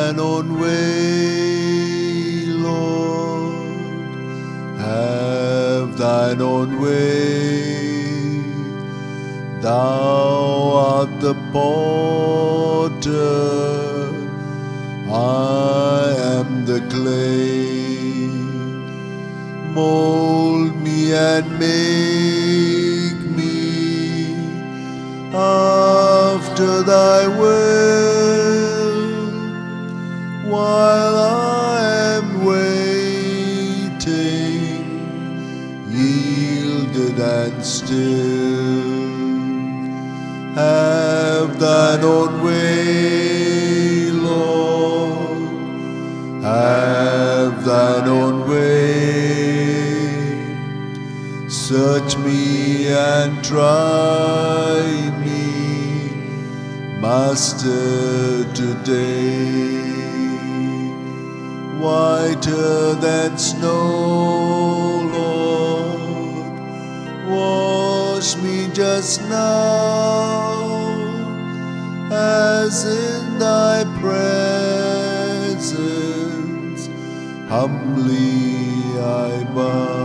thine own way, Lord. Have thine own way. Thou art the potter, I am the clay. Mold me and make me after thy will, while I am waiting, yielded and still. Have thine own way, Lord. Have thine own way. Search me and try me, Master, today. Whiter than snow, Lord, wash me just now, as in thy presence humbly I bow.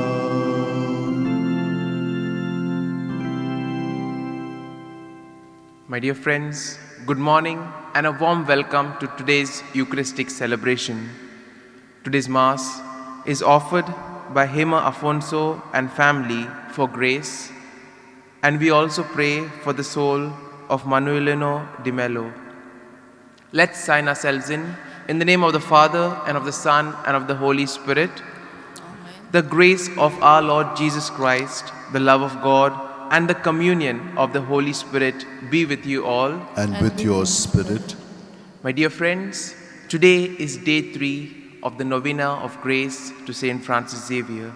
My dear friends, good morning and a warm welcome to today's Eucharistic celebration. Today's Mass is offered by Hema Afonso and family for grace, and we also pray for the soul of Manuelino Di Mello. Let's sign ourselves in the name of the Father, and of the Son, and of the Holy Spirit. Amen. The grace of our Lord Jesus Christ, the love of God, and the communion of the Holy Spirit be with you all. And with your spirit. My dear friends, today is day 3 of the Novena of Grace to Saint Francis Xavier.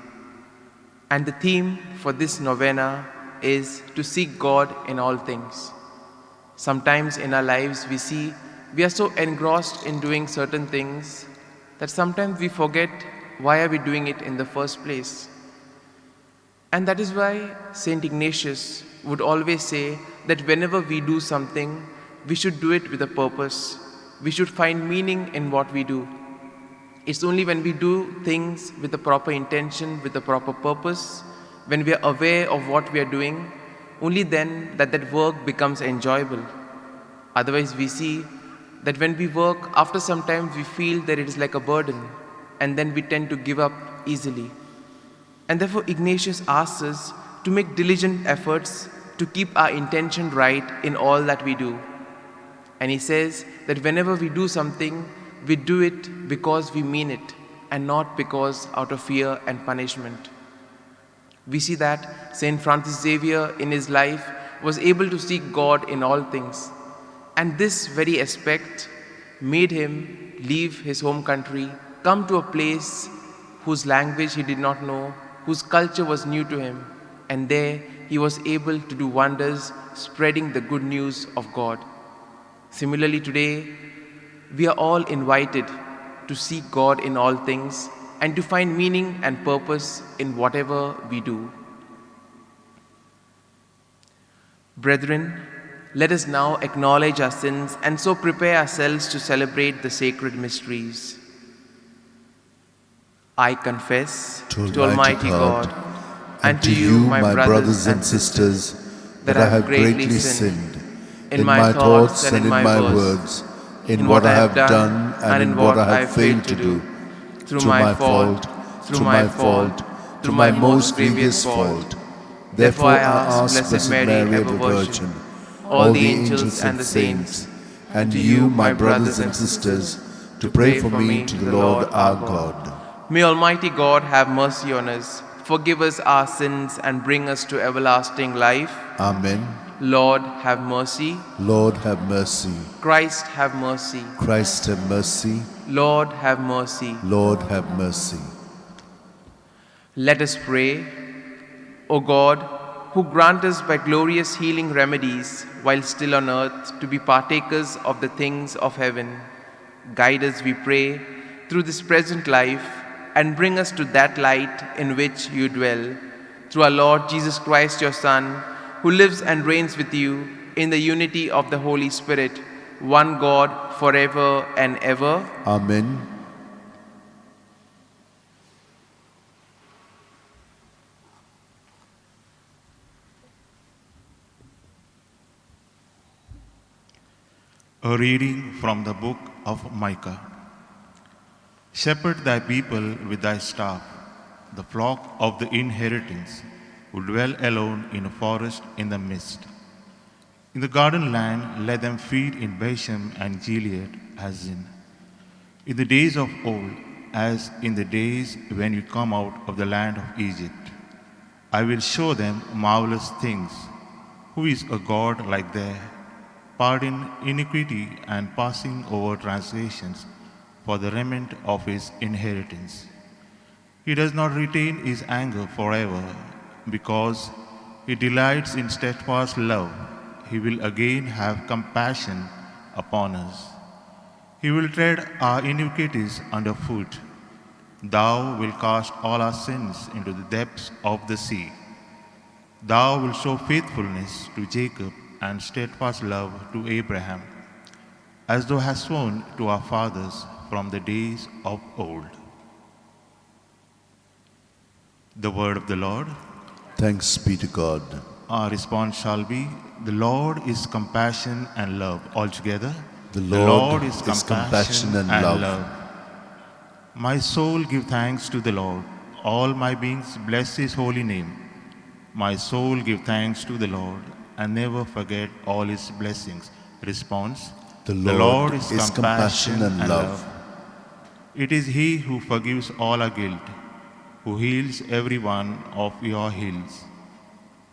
And the theme for this novena is to seek God in all things. Sometimes in our lives we are so engrossed in doing certain things that sometimes we forget why are we doing it in the first place. And that is why Saint Ignatius would always say that whenever we do something, we should do it with a purpose. We should find meaning in what we do. It's only when we do things with the proper intention, with the proper purpose, when we are aware of what we are doing, only then that work becomes enjoyable. Otherwise, we see that when we work, after some time we feel that it is like a burden, and then we tend to give up easily. And therefore, Ignatius asks us to make diligent efforts to keep our intention right in all that we do. And he says that whenever we do something, we do it because we mean it, and not because out of fear and punishment. We see that Saint Francis Xavier in his life was able to seek God in all things. And this very aspect made him leave his home country, come to a place whose language he did not know, whose culture was new to him, and there he was able to do wonders, spreading the good news of God. Similarly, today, we are all invited to seek God in all things and to find meaning and purpose in whatever we do. Brethren, let us now acknowledge our sins and so prepare ourselves to celebrate the sacred mysteries. I confess to Almighty God and to you, my brothers and sisters, that I have greatly sinned in my thoughts and in my words, in what I have done and in what I have failed to do, through my fault, through my most grievous fault. Therefore I ask Blessed Mary, ever Virgin, all the angels and the saints, and you, my brothers and sisters, to pray for me to the Lord our God. May Almighty God have mercy on us, forgive us our sins, and bring us to everlasting life. Amen. Lord, have mercy. Lord, have mercy. Christ, have mercy. Christ, have mercy. Lord, have mercy. Lord, have mercy. Let us pray. O God, who grant us by glorious healing remedies while still on earth to be partakers of the things of heaven, guide us, we pray, through this present life, and bring us to that light in which you dwell, through our Lord Jesus Christ, your Son, who lives and reigns with you in the unity of the Holy Spirit, one God, forever and ever. Amen. A reading from the book of Micah. Shepherd thy people with thy staff, the flock of the inheritance, who dwell alone in a forest in the mist. In the garden land let them feed in Bashan and Gilead as in the days of old, as in the days when you come out of the land of Egypt. I will show them marvelous things. Who is a God like theirs? Pardon iniquity and passing over transgressions for the remnant of his inheritance. He does not retain his anger forever, because he delights in steadfast love. He will again have compassion upon us. He will tread our iniquities underfoot. Thou wilt cast all our sins into the depths of the sea. Thou wilt show faithfulness to Jacob and steadfast love to Abraham, as thou hast sworn to our fathers from the days of old. The word of the Lord. Thanks be to God. Our response shall be, the Lord is compassion and love. Altogether, The Lord is compassion and love. My soul give thanks to the Lord. All my beings bless his holy name. My soul give thanks to the Lord and never forget all his blessings. Response. The Lord is compassion and love. It is he who forgives all our guilt, who heals every one of your ills,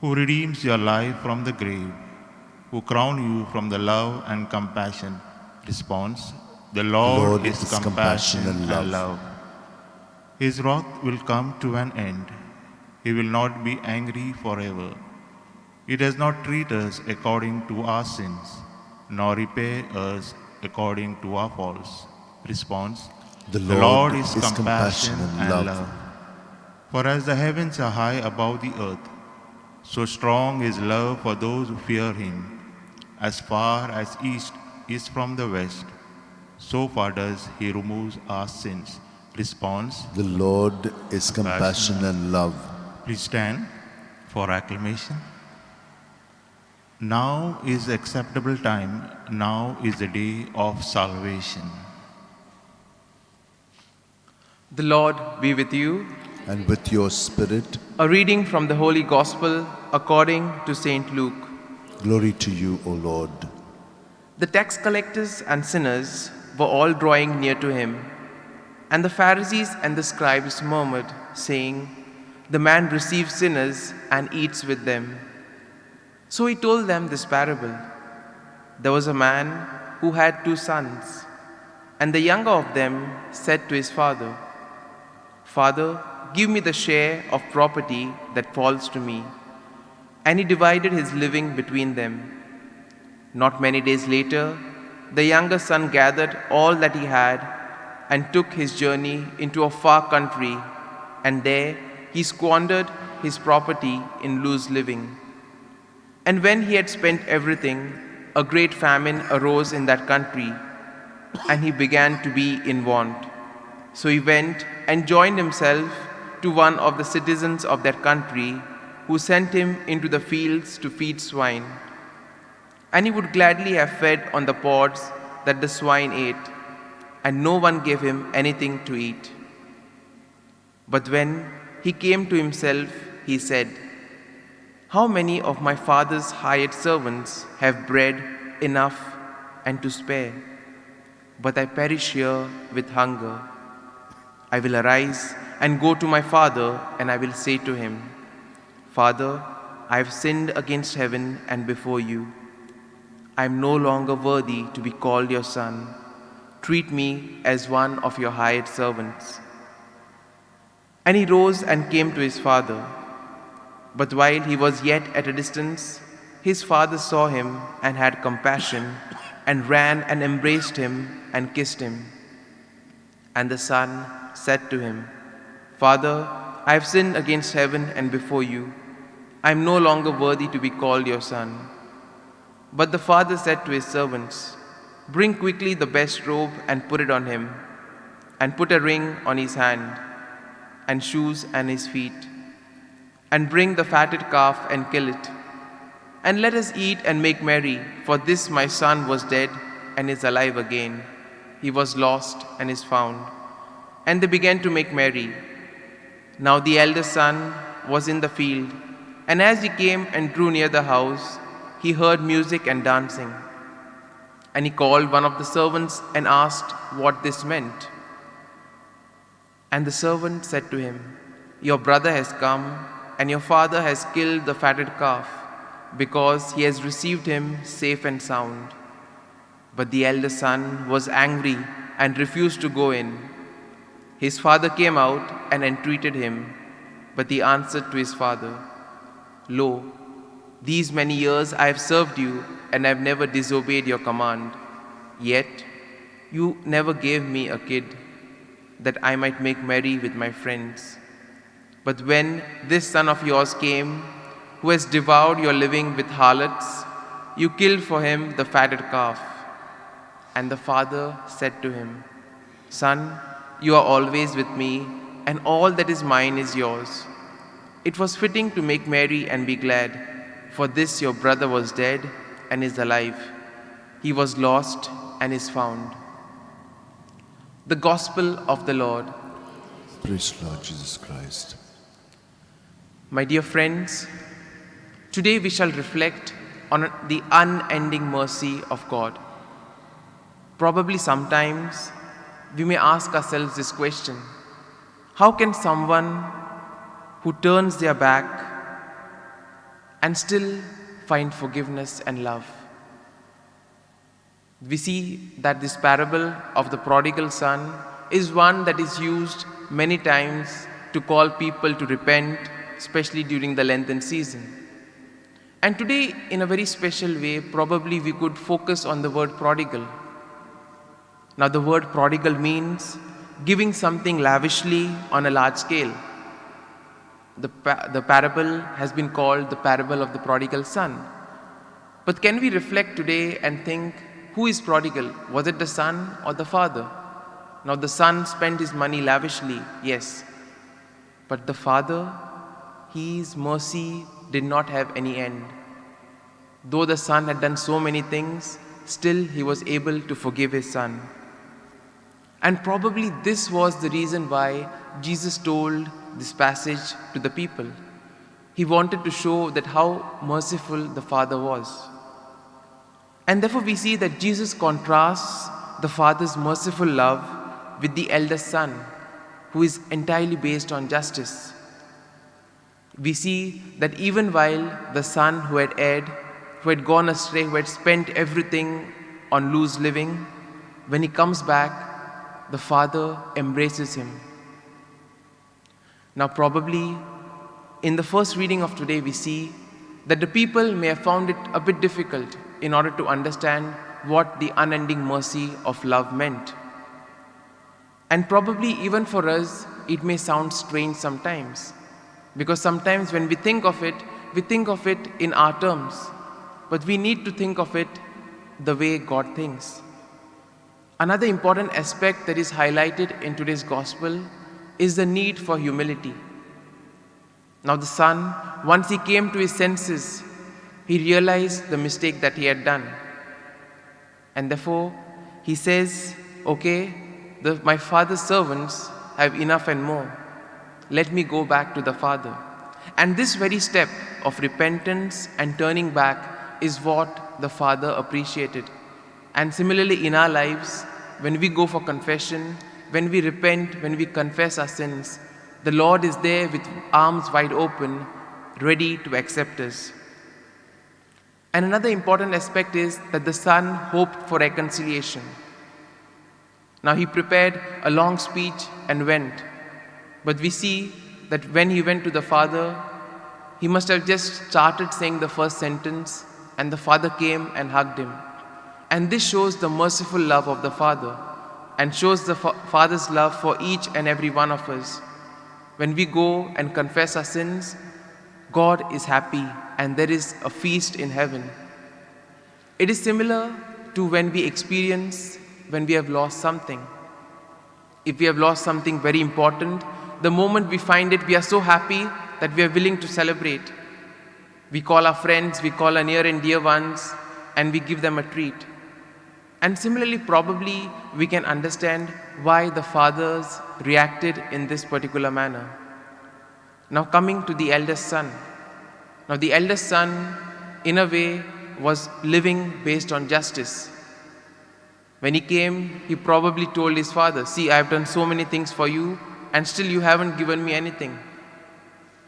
who redeems your life from the grave, who crown you from the love and compassion. Response. The Lord is compassion and love. His wrath will come to an end. He will not be angry forever. He does not treat us according to our sins, nor repay us according to our faults. Response. The Lord is compassion and love. For as the heavens are high above the earth, so strong is love for those who fear him. As far as east is from the west, so far does he remove our sins. Response. The Lord is compassion and love. Please stand for acclamation. Now is the acceptable time. Now is the day of salvation. The Lord be with you. And with your spirit, A reading from the Holy Gospel according to St. Luke. glory to you, O Lord. The tax collectors and sinners were all drawing near to him, and the Pharisees and the scribes murmured, saying, "The man receives sinners and eats with them." So he told them this parable. There was a man who had 2 sons, and the younger of them said to his father, "Father, give me the share of property that falls to me." And he divided his living between them. Not many days later, the younger son gathered all that he had and took his journey into a far country, and there he squandered his property in loose living. And when he had spent everything, a great famine arose in that country, and he began to be in want. So he went and joined himself to one of the citizens of that country, who sent him into the fields to feed swine. And he would gladly have fed on the pods that the swine ate, and no one gave him anything to eat. But when he came to himself, he said, "How many of my father's hired servants have bread enough and to spare? But I perish here with hunger. I will arise and go to my father, and I will say to him, 'Father, I have sinned against heaven and before you. I am no longer worthy to be called your son. Treat me as one of your hired servants.' And he rose and came to his father. But while he was yet at a distance, his father saw him and had compassion, and ran and embraced him and kissed him. And the son said to him, 'Father, I have sinned against heaven and before you. I am no longer worthy to be called your son.' But the father said to his servants, Bring quickly the best robe and put it on him, and put a ring on his hand, and shoes on his feet. And bring the fatted calf and kill it. And let us eat and make merry, for this my son was dead and is alive again. He was lost and is found. And they began to make merry. Now the eldest son was in the field, and as he came and drew near the house, he heard music and dancing. And he called one of the servants and asked what this meant. And the servant said to him, "Your brother has come, and your father has killed the fatted calf, because he has received him safe and sound." But the eldest son was angry and refused to go in. His father came out and entreated him, but he answered to his father, "Lo, these many years I have served you, and I have never disobeyed your command. Yet you never gave me a kid, that I might make merry with my friends. But when this son of yours came, who has devoured your living with harlots, you killed for him the fatted calf." And the father said to him, "Son, you are always with me, and all that is mine is yours. It was fitting to make merry and be glad, for this your brother was dead and is alive. He was lost and is found." The Gospel of the Lord. Praise Lord Jesus Christ. My dear friends, today we shall reflect on the unending mercy of God. Probably sometimes we may ask ourselves this question: how can someone who turns their back and still find forgiveness and love? We see that this parable of the prodigal son is one that is used many times to call people to repent, especially during the Lenten season. And today, in a very special way, probably we could focus on the word prodigal. Now, the word prodigal means giving something lavishly on a large scale. The parable has been called the parable of the prodigal son. But can we reflect today and think, who is prodigal? Was it the son or the father? Now, the son spent his money lavishly, yes. But the father, his mercy did not have any end. Though the son had done so many things, still he was able to forgive his son. And probably this was the reason why Jesus told this passage to the people. He wanted to show that how merciful the Father was. And therefore we see that Jesus contrasts the Father's merciful love with the eldest son, who is entirely based on justice. We see that even while the son who had erred, who had gone astray, who had spent everything on loose living, when he comes back, the Father embraces him. Now probably in the first reading of today we see that the people may have found it a bit difficult in order to understand what the unending mercy of love meant. And probably even for us it may sound strange sometimes, because sometimes when we think of it in our terms, but we need to think of it the way God thinks. Another important aspect that is highlighted in today's gospel is the need for humility. Now the son, once he came to his senses, he realized the mistake that he had done. And therefore he says, okay, my father's servants have enough and more. Let me go back to the father. And this very step of repentance and turning back is what the father appreciated. And similarly in our lives, when we go for confession, when we repent, when we confess our sins, the Lord is there with arms wide open, ready to accept us. And another important aspect is that the son hoped for reconciliation. Now he prepared a long speech and went. But we see that when he went to the father, he must have just started saying the first sentence, and the father came and hugged him. And this shows the merciful love of the father, and shows the father's love for each and every one of us. When we go and confess our sins, God is happy and there is a feast in heaven. It is similar to when we experience when we have lost something. If we have lost something very important, the moment we find it, we are so happy that we are willing to celebrate. We call our friends, we call our near and dear ones, and we give them a treat. And similarly, probably we can understand why the fathers reacted in this particular manner. Now coming to the eldest son. Now the eldest son, in a way, was living based on justice. When he came, he probably told his father, "See, I have done so many things for you, and still you haven't given me anything.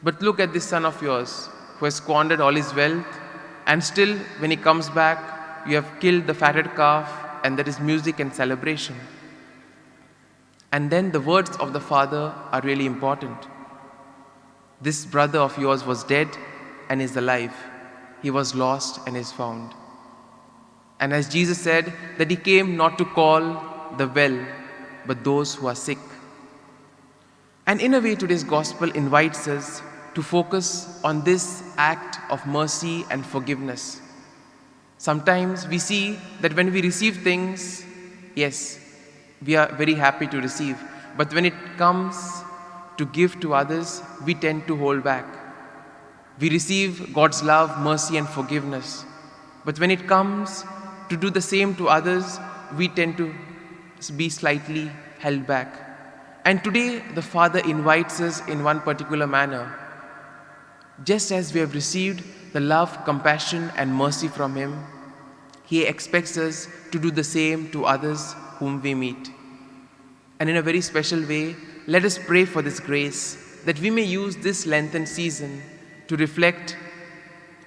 But look at this son of yours, who has squandered all his wealth, and still, when he comes back, you have killed the fatted calf, and there is music and celebration." And then the words of the father are really important. This brother of yours was dead and is alive. He was lost and is found. And as Jesus said, that he came not to call the well, but those who are sick. And in a way, today's gospel invites us to focus on this act of mercy and forgiveness. Sometimes we see that when we receive things, yes, we are very happy to receive. But when it comes to give to others, we tend to hold back. We receive God's love, mercy, and forgiveness. But when it comes to do the same to others, we tend to be slightly held back. And today, the Father invites us in one particular manner. Just as we have received the love, compassion, and mercy from Him, He expects us to do the same to others whom we meet. And in a very special way, let us pray for this grace, that we may use this Lenten season to reflect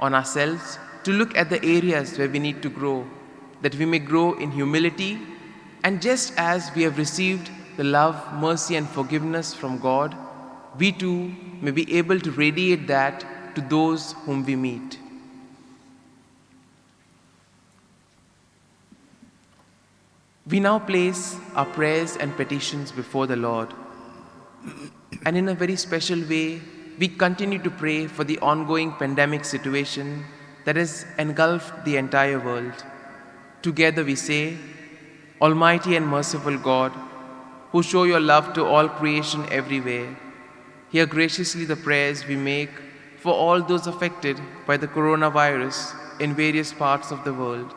on ourselves, to look at the areas where we need to grow, that we may grow in humility, and just as we have received the love, mercy, and forgiveness from God, we too may be able to radiate that to those whom we meet. We now place our prayers and petitions before the Lord. And in a very special way, we continue to pray for the ongoing pandemic situation that has engulfed the entire world. Together we say, Almighty and merciful God, who show your love to all creation everywhere, hear graciously the prayers we make for all those affected by the coronavirus in various parts of the world.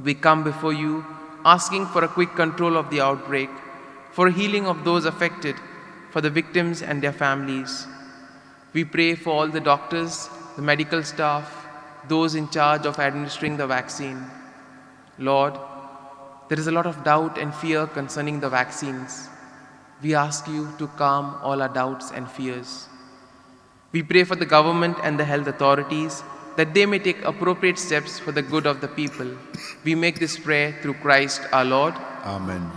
We come before you asking for a quick control of the outbreak, for a healing of those affected, for the victims and their families. We pray for all the doctors, the medical staff, those in charge of administering the vaccine. Lord, there is a lot of doubt and fear concerning the vaccines. We ask you to calm all our doubts and fears. We pray for the government and the health authorities that they may take appropriate steps for the good of the people. We make this prayer through Christ our Lord. Amen.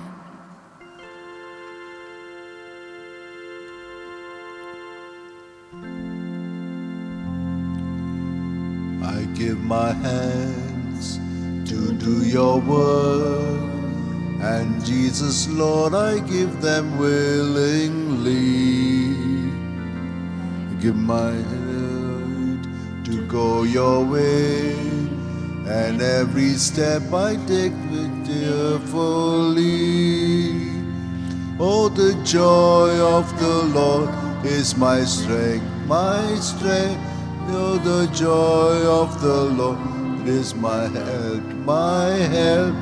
I give my hands to do your work, and Jesus, Lord, I give them willingly. I give my heart to go your way, and every step I take with cheerfully. Oh, the joy of the Lord is my strength, my strength. Oh, the joy of the Lord is my help, my help.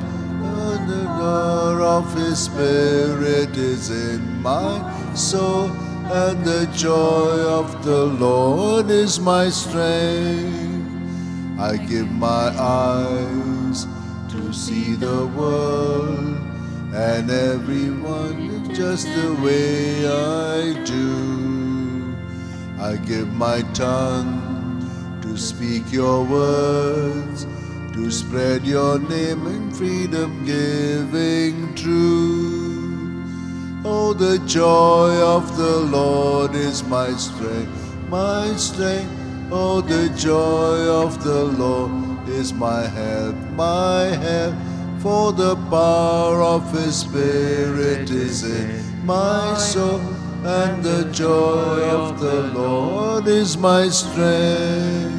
Oh, the door of His Spirit is in my soul, and the joy of the Lord is my strength. I give my eyes to see the world, and everyone just the way I do. I give my tongue to speak your words, to spread your name in freedom giving truth. Oh, the joy of the Lord is my strength, my strength. Oh, the joy of the Lord is my help, my help. For the power of His Spirit is in my soul, and the joy of the Lord is my strength.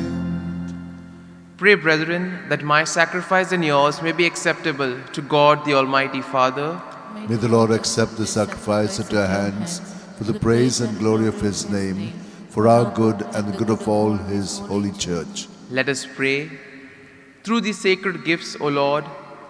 Pray, brethren, that my sacrifice and yours may be acceptable to God the Almighty Father. May the Lord accept the sacrifice at our hands for the praise and glory of his name, for our good and the good of all his holy church. Let us pray. Through these sacred gifts, O Lord,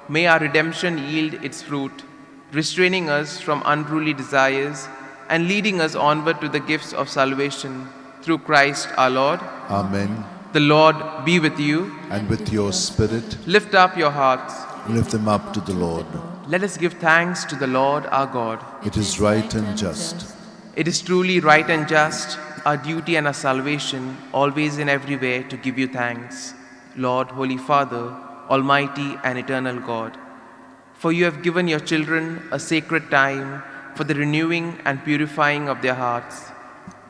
may our redemption yield its fruit, restraining us from unruly desires and leading us onward to the gifts of salvation through Christ our Lord. Amen. The Lord be with you. And with your spirit, Lift up your hearts. lift them up to the Lord. Let us give thanks to the Lord our God. It is right and just. It is truly right and just, our duty and our salvation, always and everywhere to give you thanks, Lord, Holy Father, Almighty and eternal God. For you have given your children a sacred time for the renewing and purifying of their hearts,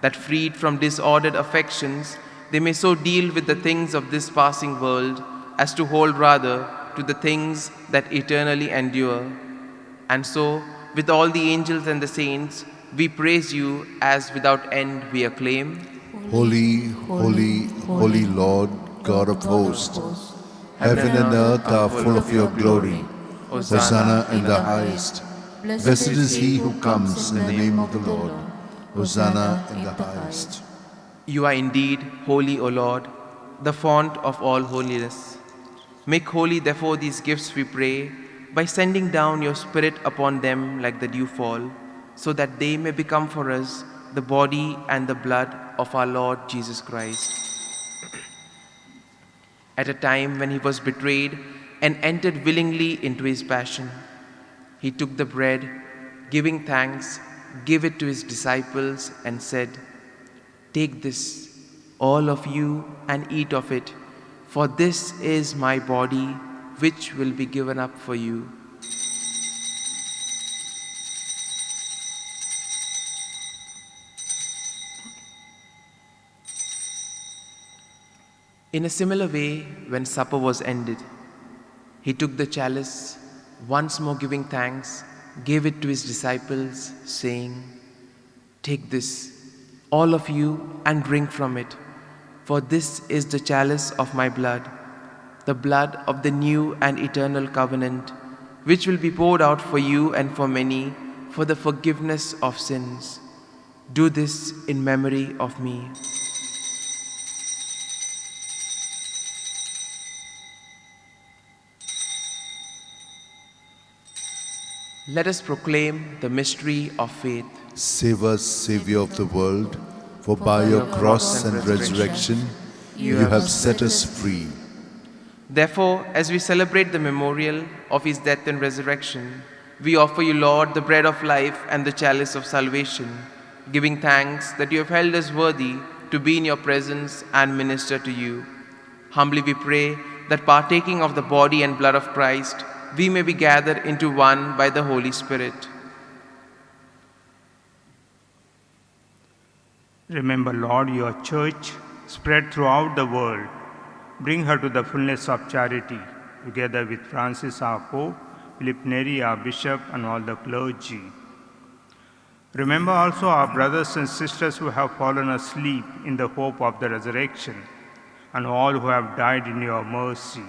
that freed from disordered affections, they may so deal with the things of this passing world as to hold rather to the things that eternally endure. And so, with all the angels and the saints, we praise you as without end we acclaim. Holy, holy, holy Lord, God of hosts, heaven and earth are full of your glory. Hosanna in the highest. Blessed is he who comes in the name of the Lord. Hosanna in the highest. You are indeed holy, O Lord, the font of all holiness. Make holy, therefore, these gifts, we pray, by sending down your Spirit upon them like the dewfall, so that they may become for us the body and the blood of our Lord Jesus Christ. At a time when he was betrayed and entered willingly into his passion, he took the bread, giving thanks, gave it to his disciples and said, "Take this, all of you, and eat of it, for this is my body, which will be given up for you." In a similar way, when supper was ended, he took the chalice, once more giving thanks, gave it to his disciples, saying, "Take this, all of you, and drink from it, for this is the chalice of my blood, the blood of the new and eternal covenant, which will be poured out for you and for many for the forgiveness of sins. Do this in memory of me." Let us proclaim the mystery of faith. Save us, Savior of the world, for by your cross and resurrection you have set us free. Therefore, as we celebrate the memorial of his death and resurrection, we offer you, Lord, the bread of life and the chalice of salvation, giving thanks that you have held us worthy to be in your presence and minister to you. Humbly we pray that partaking of the body and blood of Christ, we may be gathered into one by the Holy Spirit. Remember, Lord, your church spread throughout the world. Bring her to the fullness of charity, together with Francis our Pope, Philip Neri our Bishop, and all the clergy. Remember also our brothers and sisters who have fallen asleep in the hope of the resurrection, and all who have died in your mercy.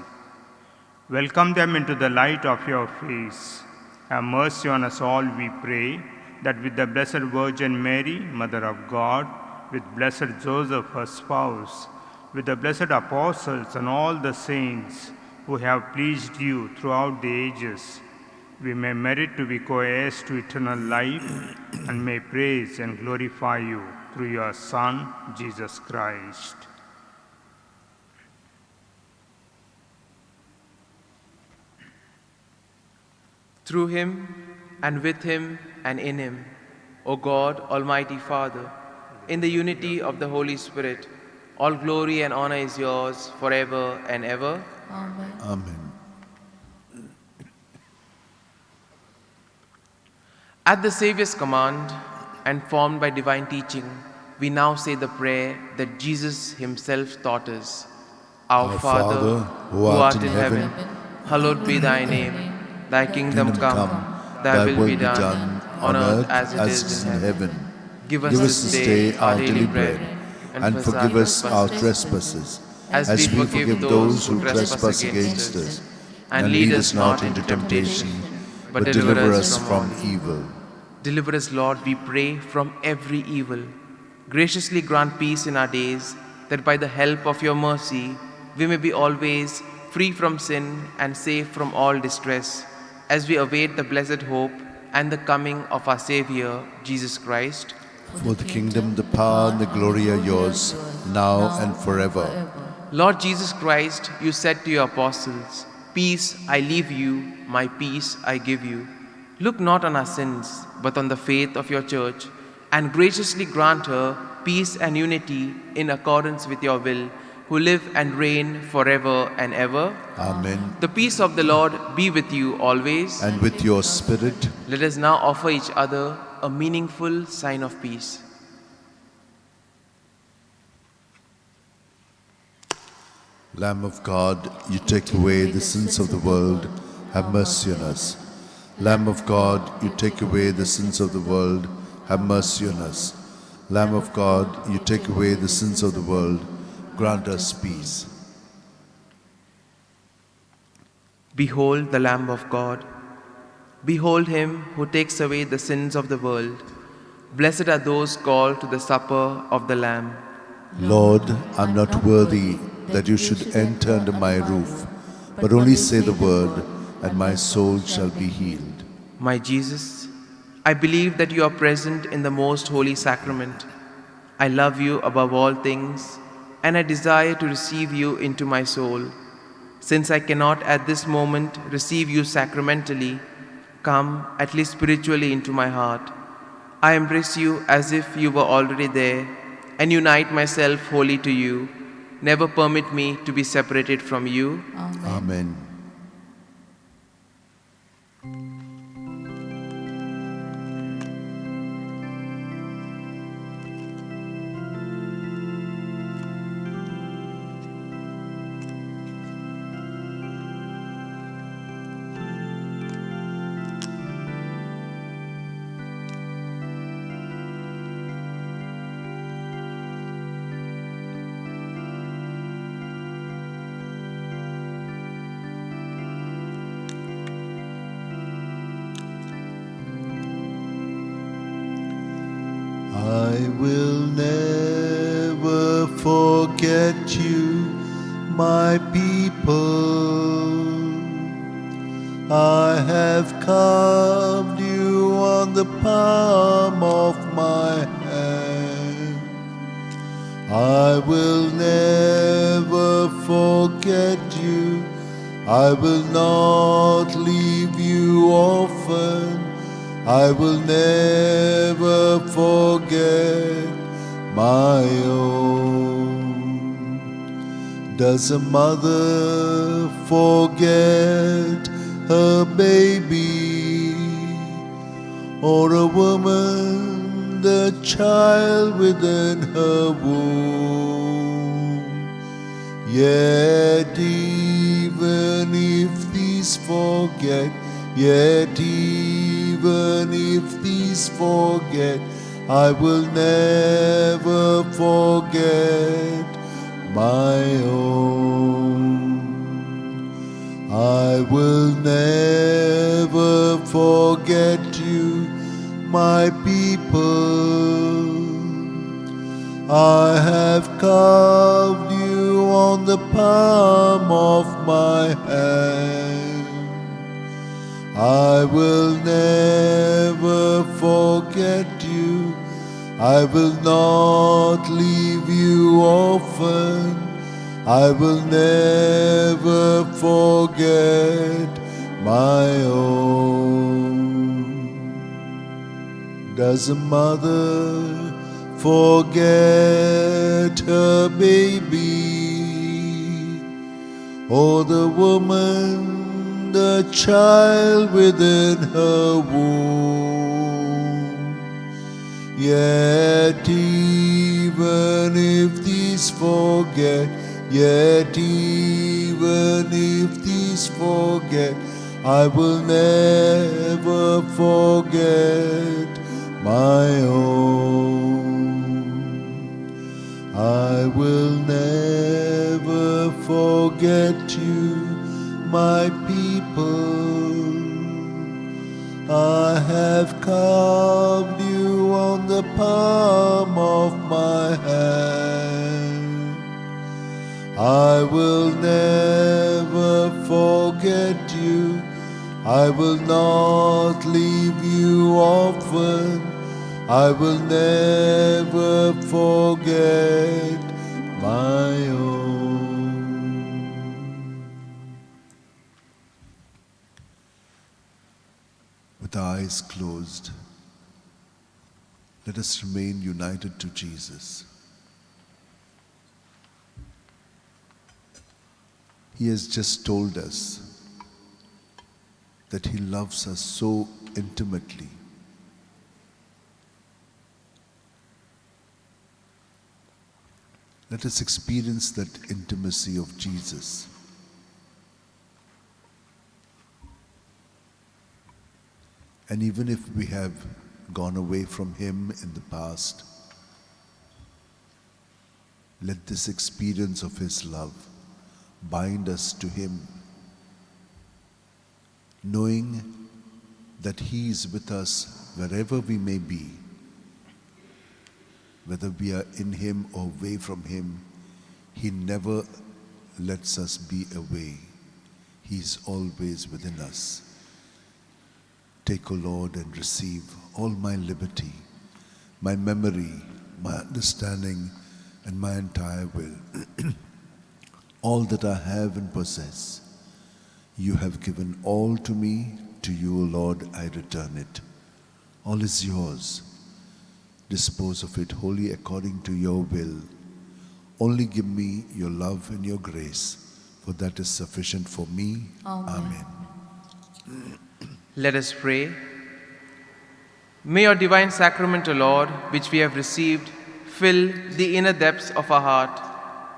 Welcome them into the light of your face. Have mercy on us all, we pray, that with the Blessed Virgin Mary, Mother of God, with Blessed Joseph, her spouse, with the blessed apostles and all the saints who have pleased you throughout the ages, we may merit to be co-heirs to eternal life and may praise and glorify you through your Son, Jesus Christ. Through him, and with him, and in him, O God, Almighty Father, in the unity of the Holy Spirit, all glory and honor is yours forever and ever. Amen. Amen. At the Savior's command, and formed by divine teaching, we now say the prayer that Jesus himself taught us. Our Father, who art in heaven, hallowed be thy name. Thy kingdom come, thy will be done, on earth as it is in heaven. Give us this day our daily bread, and forgive us our trespasses, as we forgive those who trespass against us. And lead us not into temptation, but deliver us from evil. Deliver us, Lord, we pray, from every evil. Graciously grant peace in our days, that by the help of your mercy we may be always free from sin and safe from all distress, as we await the blessed hope and the coming of our Savior, Jesus Christ. For the kingdom, the power, and the glory are yours, now and forever. Lord Jesus Christ, you said to your apostles, "Peace I leave you, my peace I give you." Look not on our sins, but on the faith of your church, and graciously grant her peace and unity in accordance with your will, who live and reign forever and ever. Amen. The peace of the Lord be with you always. And with your spirit. Let us now offer each other a meaningful sign of peace. Lamb of God, you take away the sins of the world, have mercy on us. Lamb of God, you take away the sins of the world, have mercy on us. Lamb of God, you take away the sins of the world, grant us peace. Behold the Lamb of God. Behold him who takes away the sins of the world. Blessed are those called to the supper of the Lamb. Lord, I'm not worthy that you should enter under my roof, but only say the word, and my soul shall be healed. My Jesus, I believe that you are present in the most holy sacrament. I love you above all things, and I desire to receive you into my soul. Since I cannot at this moment receive you sacramentally, come at least spiritually into my heart. I embrace you as if you were already there, and unite myself wholly to you. Never permit me to be separated from you. Amen. I will never forget you, my people. I have carved you on the palm of my hand. I will never forget you. I will not leave you orphan. I will never forget my own. Does a mother forget her baby, or a woman the child within her womb? Yet even if these forget, yet even if these forget, I will never forget my own. I will never forget you, my people. I have carved you on the palm of my hand. I will never forget you. I will not leave you orphan. I will never forget my own. Does a mother forget her baby, or the woman the child within her womb? Yet even if these forget, yet even if these forget, I will never forget my own. I will never forget you, my people. I have carved you on the palm of my hand. I will never forget you. I will not leave you orphan. I will never forget my own. With our eyes closed, let us remain united to Jesus. He has just told us that He loves us so intimately. Let us experience that intimacy of Jesus. And even if we have gone away from Him in the past, let this experience of His love bind us to Him, knowing that He is with us wherever we may be. Whether we are in Him or away from Him, He never lets us be away. He is always within us. Take, O Lord, and receive all my liberty, my memory, my understanding, and my entire will. All that I have and possess, you have given all to me. To you, O Lord, I return it. All is yours. Dispose of it wholly according to your will. Only give me your love and your grace, for that is sufficient for me. Amen. Let us pray. May your divine sacrament, O Lord, which we have received, fill the inner depths of our heart,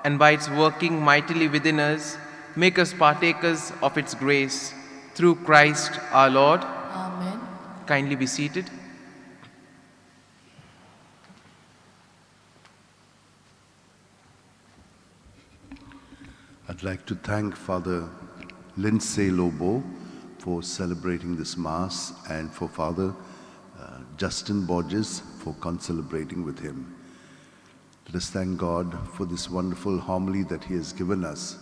and by its working mightily within us, make us partakers of its grace. Through Christ our Lord. Amen. Kindly be seated. I'd like to thank Father Lindsay Lobo for celebrating this Mass, and for Father Justin Borges for concelebrating with him. Let us thank God for this wonderful homily that He has given us.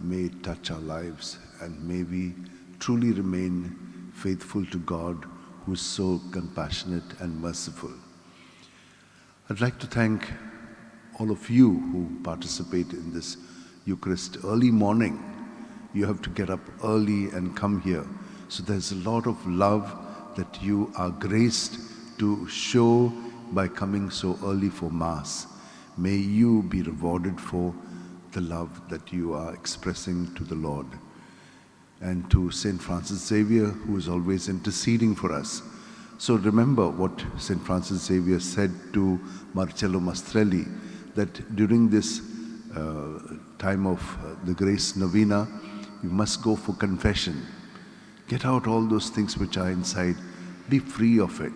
May it touch our lives, and may we truly remain faithful to God, who is so compassionate and merciful. I'd like to thank all of you who participate in this Eucharist early morning. You have to get up early and come here. So there's a lot of love that you are graced to show by coming so early for Mass. May you be rewarded for the love that you are expressing to the Lord. And to St. Francis Xavier, who is always interceding for us. So remember what St. Francis Xavier said to Marcello Mastrelli, that during this time of the Grace Novena, you must go for confession. Get out all those things which are inside. Be free of it,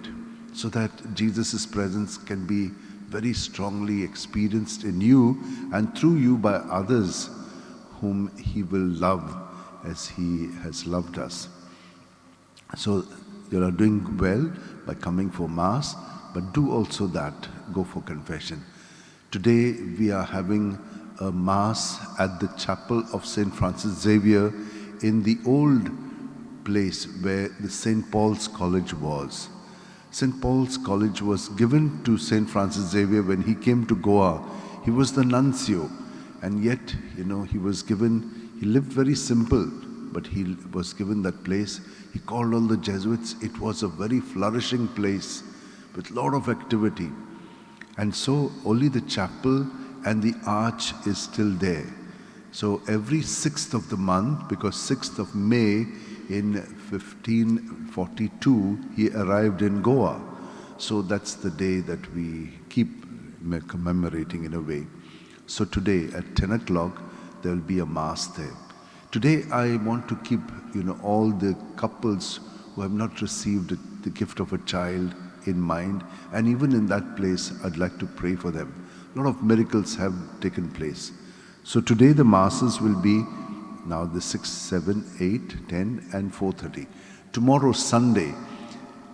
so that Jesus' presence can be very strongly experienced in you and through you by others whom He will love as He has loved us. So you are doing well by coming for Mass, but do also that, go for confession. Today we are having a Mass at the chapel of St. Francis Xavier in the old place where the St. Paul's College was. St. Paul's College was given to St. Francis Xavier when he came to Goa. He was the nuncio, and yet, he lived very simple, but he was given that place. He called all the Jesuits. It was a very flourishing place with a lot of activity. And so only the chapel and the arch is still there. So every 6th of the month, because 6th of May in 1542, he arrived in Goa. So that's the day that we keep commemorating in a way. So today at 10 o'clock, there will be a Mass there. Today I want to keep, all the couples who have not received the gift of a child in mind. And even in that place, I'd like to pray for them. A lot of miracles have taken place. So today the masses will be now the 6, 7, 8, 10 and 4:30. Tomorrow Sunday,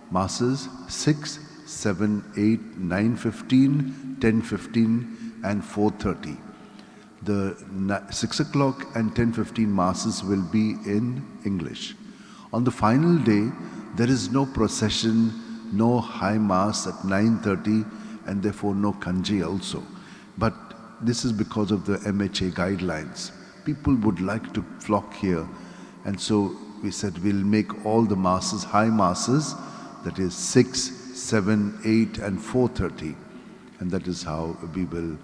masses 6, 7, 8, 9:15, 10:15 and 4:30. The 6 o'clock and 10:15 masses will be in English. On the final day, there is no procession, no high mass at 9:30 and therefore no kanji also. But this is because of the MHA guidelines. People would like to flock here, and so we said we'll make all the masses, high masses, that is 6, 7, 8 and 4:30. And that is how we will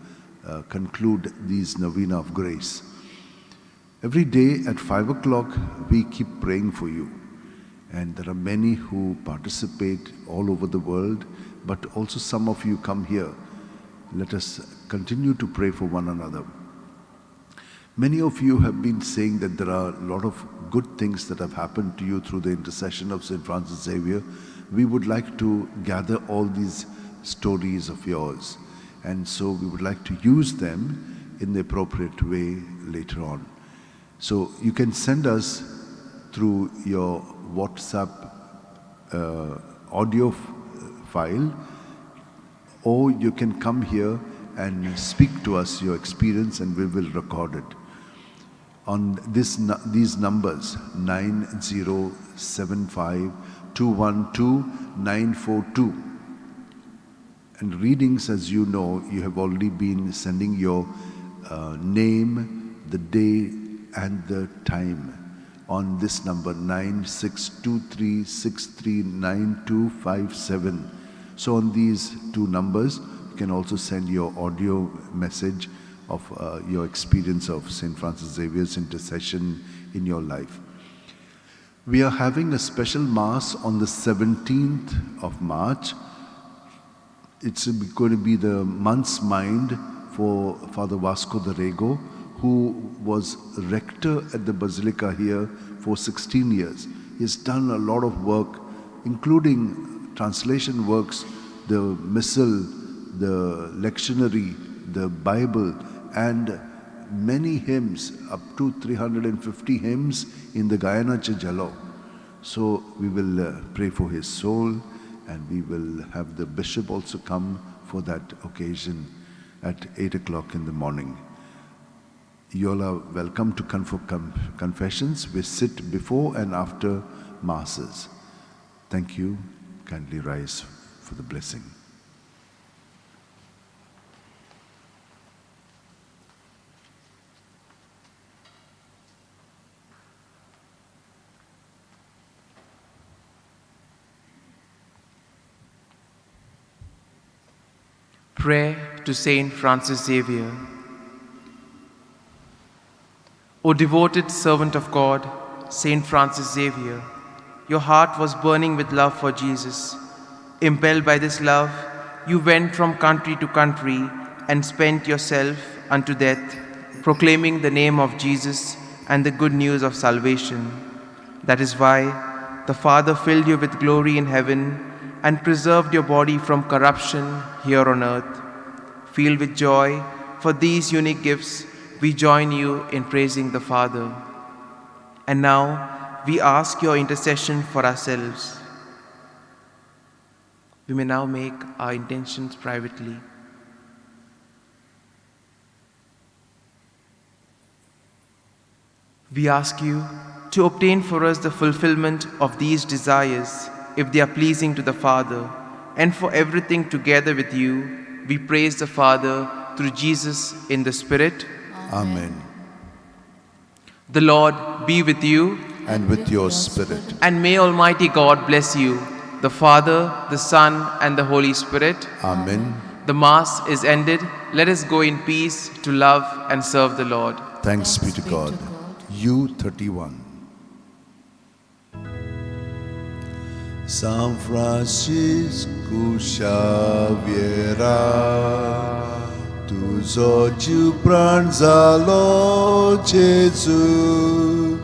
conclude these Novena of Grace. Every day at 5 o'clock, we keep praying for you. And there are many who participate all over the world, but also some of you come here. Let us continue to pray for one another. Many of you have been saying that there are a lot of good things that have happened to you through the intercession of St. Francis Xavier. We would like to gather all these stories of yours, and so we would like to use them in the appropriate way later on. So you can send us through your WhatsApp audio file, or you can come here and speak to us your experience and we will record it. On these numbers, 9075212942. And readings, as you know, you have already been sending your name, the day and the time on this number 9623639257. So on these two numbers, you can also send your audio message of your experience of St. Francis Xavier's intercession in your life. We are having a special Mass on the 17th of March. It's going to be the month's mind for Father Vasco de Rego, who was rector at the Basilica here for 16 years. He's done a lot of work, including translation works, the Missal, the lectionary, the Bible, and many hymns, up to 350 hymns in the Gayana Jalo. So we will pray for his soul, and we will have the bishop also come for that occasion at 8 o'clock in the morning. You all are welcome to come for confessions. We sit before and after masses. Thank you. Kindly rise for the blessing. Prayer to Saint Francis Xavier. O devoted servant of God, Saint Francis Xavier, your heart was burning with love for Jesus. Impelled by this love, you went from country to country and spent yourself unto death, proclaiming the name of Jesus and the good news of salvation. That is why the Father filled you with glory in heaven and preserved your body from corruption here on earth. Filled with joy for these unique gifts, we join you in praising the Father. And now we ask your intercession for ourselves. We may now make our intentions privately. We ask you to obtain for us the fulfillment of these desires, if they are pleasing to the Father, and for everything together with you, we praise the Father through Jesus in the Spirit. Amen. The Lord be with you. And with your spirit. And may Almighty God bless you, the Father, the Son, and the Holy Spirit. Amen. The Mass is ended. Let us go in peace to love and serve the Lord. Thanks be to God. U31. San Francisco Xavier, tu zodził pran zalo Jezu,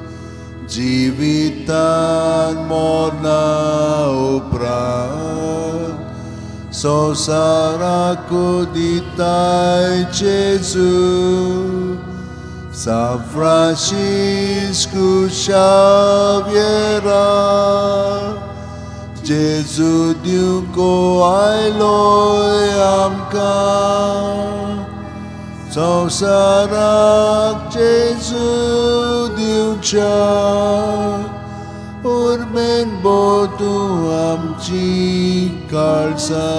jivitan morna upran, sosara kuditai Jezu, San Francisco Xavier, Jesu Dieu ko ai lối am ca, sau sarak Jesu Dieu cha, urmen botu am chi kalsa.